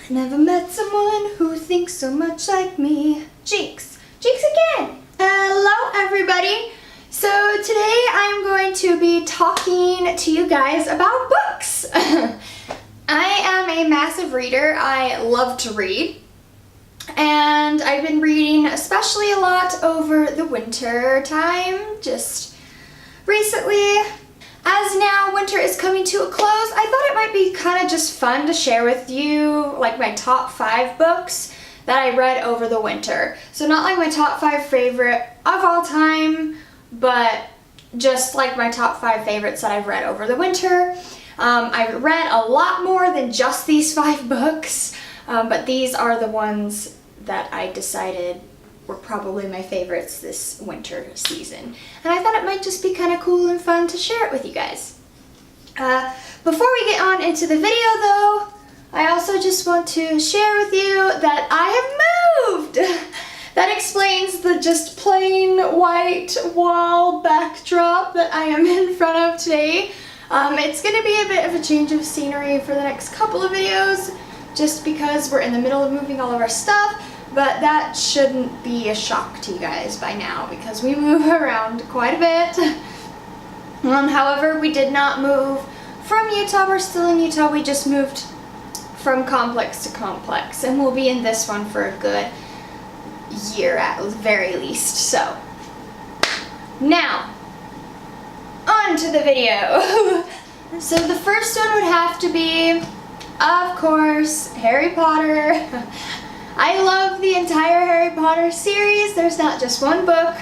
Never met someone who thinks so much like me. Jinx. Jinx again. Hello everybody. So today I'm going to be talking to you guys about books. I am a massive reader. I love to read. And I've been reading especially a lot over the winter time, just recently. As now winter is coming to a close, I thought it might be kind of just fun to share with you like my top 5 books that I read over the winter. So not like my top 5 favorite of all time, but just like my top 5 favorites that I've read over the winter. I've read a lot more than just these 5 books, but these are the ones that I decided were probably my favorites this winter season. And I thought it might just be kind of cool and fun to share it with you guys. Before we get on into the video though, I also just want to share with you that I have moved! That explains the just plain white wall backdrop that I am in front of today. It's going to be a bit of a change of scenery for the next couple of videos, just because we're in the middle of moving all of our stuff. But that shouldn't be a shock to you guys by now because we move around quite a bit. However, we did not move from Utah. We're still in Utah. We just moved from complex to complex, and we'll be in this one for a good year at the very least. So now on to the video. So the first one would have to be, of course, Harry Potter. I love the entire Harry Potter series. There's not just one book.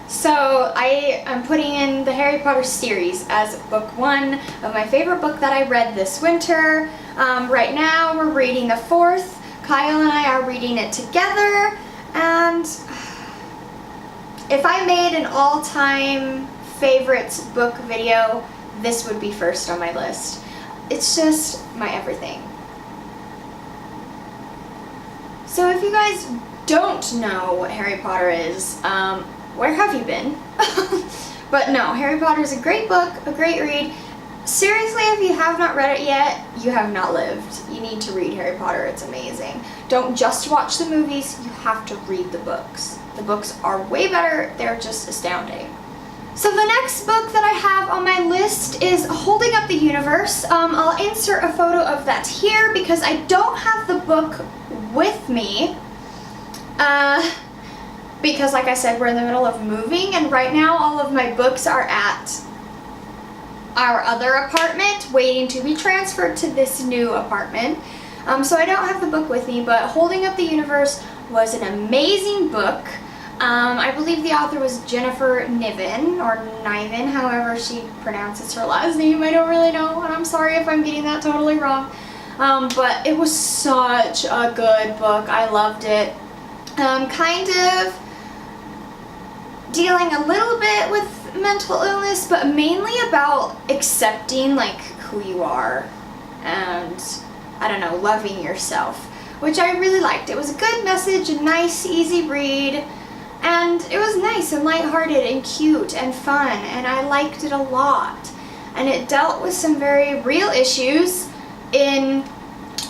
So I am putting in the Harry Potter series as book 1 of my favorite book that I read this winter. Right now we're reading the 4th. Kyle and I are reading it together. And if I made an all-time favorites book video, this would be first on my list. It's just my everything. So if you guys don't know what Harry Potter is, where have you been? But no, Harry Potter is a great book, a great read. Seriously, if you have not read it yet, you have not lived. You need to read Harry Potter, it's amazing. Don't just watch the movies, you have to read the books. The books are way better, they're just astounding. So the next book that I have on my list is Holding Up the Universe. I'll insert a photo of that here because I don't have the book with me because like I said, we're in the middle of moving, and right now all of my books are at our other apartment waiting to be transferred to this new apartment. So I don't have the book with me, but Holding Up the Universe was an amazing book. I believe the author was Jennifer Niven, or Niven, however she pronounces her last name. I don't really know, and I'm sorry if I'm getting that totally wrong. But it was such a good book. I loved it. Kind of dealing a little bit with mental illness, but mainly about accepting like who you are and, I don't know, loving yourself, which I really liked. It was a good message, a nice, easy read. And it was nice and lighthearted and cute and fun, and I liked it a lot. And it dealt with some very real issues in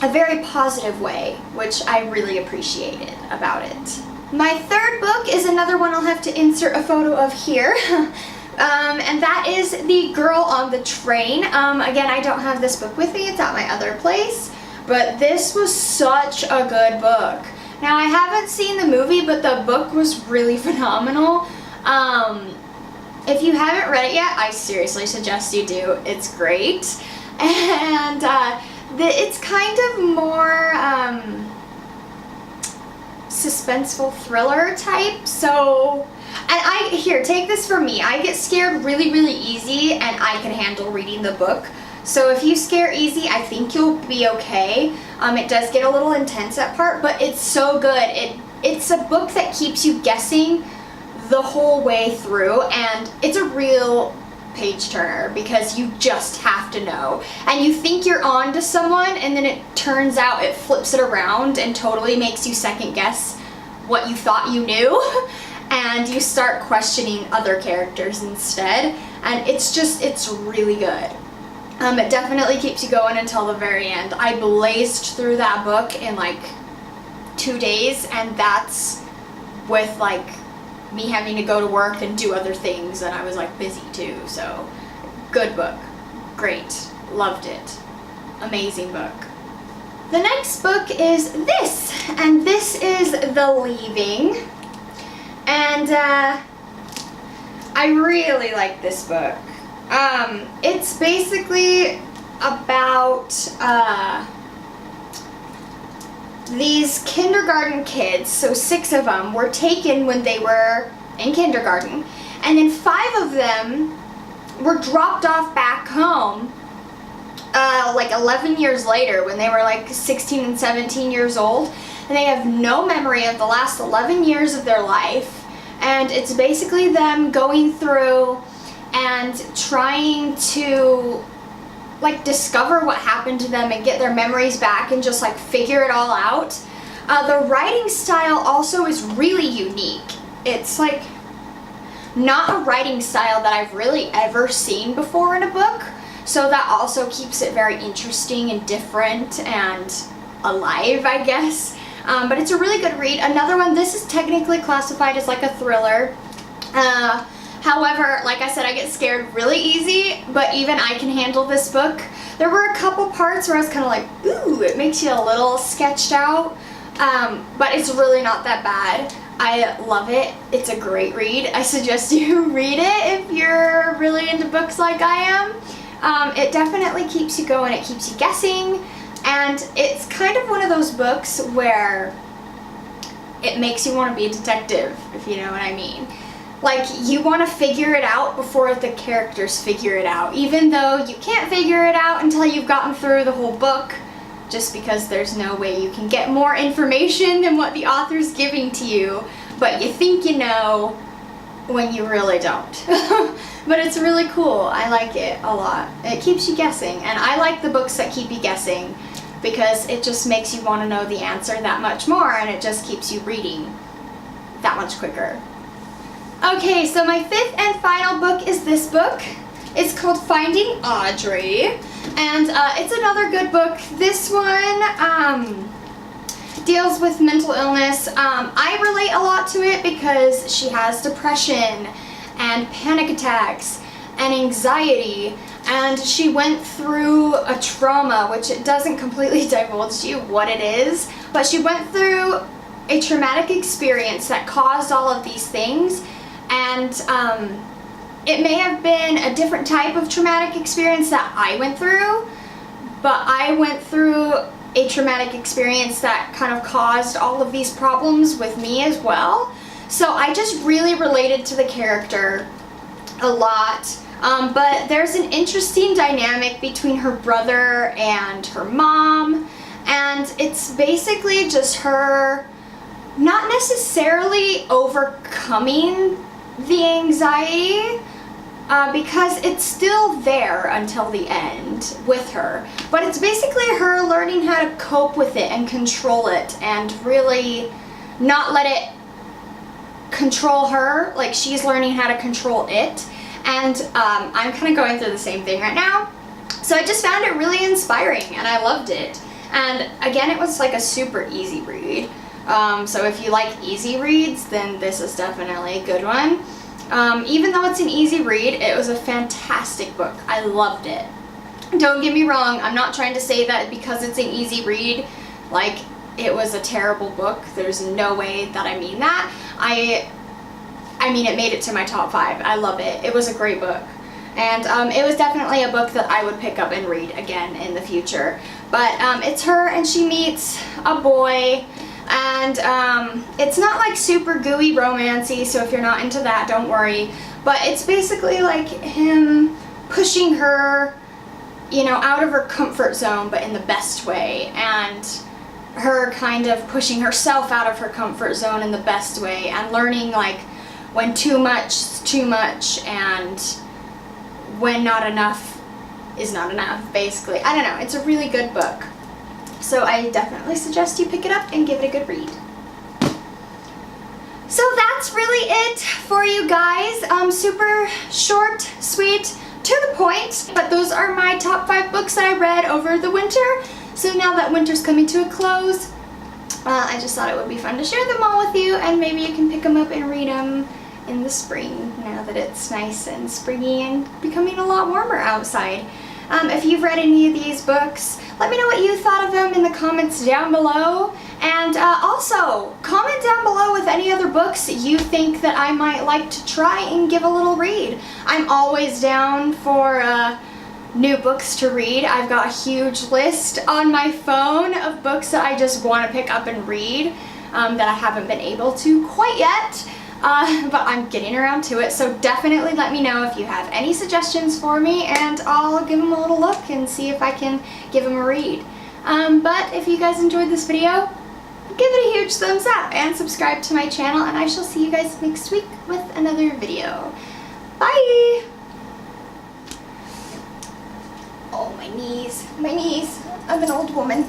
a very positive way, which I really appreciated about it. My third book is another one I'll have to insert a photo of here. And that is The Girl on the Train. Again, I don't have this book with me, it's at my other place, but this was such a good book. Now, I haven't seen the movie, but the book was really phenomenal. If you haven't read it yet, I seriously suggest you do. It's great. And it's kind of more suspenseful thriller type. So, and here, take this from me. I get scared really, really easy, and I can handle reading the book. So if you scare easy, I think you'll be okay. It does get a little intense at part, but it's so good. It's a book that keeps you guessing the whole way through, and it's a real page turner because you just have to know. And you think you're on to someone, and then it turns out it flips it around and totally makes you second guess what you thought you knew. And you start questioning other characters instead. And it's really good. It definitely keeps you going until the very end. I blazed through that book in like 2 days, and that's with like me having to go to work and do other things, and I was like busy too. So good book, great, loved it, amazing book. The next book is this, and this is The Leaving, and I really like this book. It's basically about these kindergarten kids. So 6 of them were taken when they were in kindergarten, and then 5 of them were dropped off back home like 11 years later when they were like 16 and 17 years old, and they have no memory of the last 11 years of their life. And it's basically them going through and trying to like discover what happened to them and get their memories back and just like figure it all out. The writing style also is really unique. It's like not a writing style that I've really ever seen before in a book, so that also keeps it very interesting and different and alive, I guess. But it's a really good read. Another one, this is technically classified as like a thriller. However, like I said, I get scared really easy, but even I can handle this book. There were a couple parts where I was kind of like, ooh, it makes you a little sketched out, but it's really not that bad. I love it. It's a great read. I suggest you read it if you're really into books like I am. It definitely keeps you going, it keeps you guessing, and it's kind of one of those books where it makes you want to be a detective, if you know what I mean. Like, you want to figure it out before the characters figure it out, even though you can't figure it out until you've gotten through the whole book, just because there's no way you can get more information than what the author's giving to you, but you think you know when you really don't. But it's really cool. I like it a lot. It keeps you guessing, and I like the books that keep you guessing because it just makes you want to know the answer that much more, and it just keeps you reading that much quicker. Okay, so my 5th and final book is this book. It's called Finding Audrey, and it's another good book. This one deals with mental illness. I relate a lot to it because she has depression and panic attacks and anxiety, and she went through a trauma, which it doesn't completely divulge to you what it is, but she went through a traumatic experience that caused all of these things. And it may have been a different type of traumatic experience that I went through, but I went through a traumatic experience that kind of caused all of these problems with me as well. So I just really related to the character a lot. But there's an interesting dynamic between her brother and her mom, and it's basically just her not necessarily overcoming the anxiety, because it's still there until the end with her, but it's basically her learning how to cope with it and control it and really not let it control her. Like, she's learning how to control it, and I'm kind of going through the same thing right now, so I just found it really inspiring and I loved it. And again, it was like a super easy read. So if you like easy reads, then this is definitely a good one. Even though it's an easy read, it was a fantastic book. I loved it. Don't get me wrong, I'm not trying to say that because it's an easy read, like, it was a terrible book. There's no way that I mean that. I mean, it made it to my top 5. I love it. It was a great book. And it was definitely a book that I would pick up and read again in the future. But it's her and she meets a boy, and it's not like super gooey romancy, so if you're not into that, don't worry. But it's basically like him pushing her, you know, out of her comfort zone, but in the best way, and her kind of pushing herself out of her comfort zone in the best way, and learning like when too much is too much and when not enough is not enough, basically. I don't know, it's a really good book. So I definitely suggest you pick it up and give it a good read. So that's really it for you guys. Super short, sweet, to the point. But those are my top 5 books that I read over the winter. So now that winter's coming to a close, I just thought it would be fun to share them all with you, and maybe you can pick them up and read them in the spring now that it's nice and springy and becoming a lot warmer outside. If you've read any of these books, let me know what you thought of them in the comments down below. And also, comment down below with any other books you think that I might like to try and give a little read. I'm always down for new books to read. I've got a huge list on my phone of books that I just want to pick up and read that I haven't been able to quite yet. But I'm getting around to it, so definitely let me know if you have any suggestions for me, and I'll give them a little look and see if I can give them a read. But if you guys enjoyed this video, give it a huge thumbs up and subscribe to my channel, and I shall see you guys next week with another video. Bye! Oh, my knees. I'm an old woman.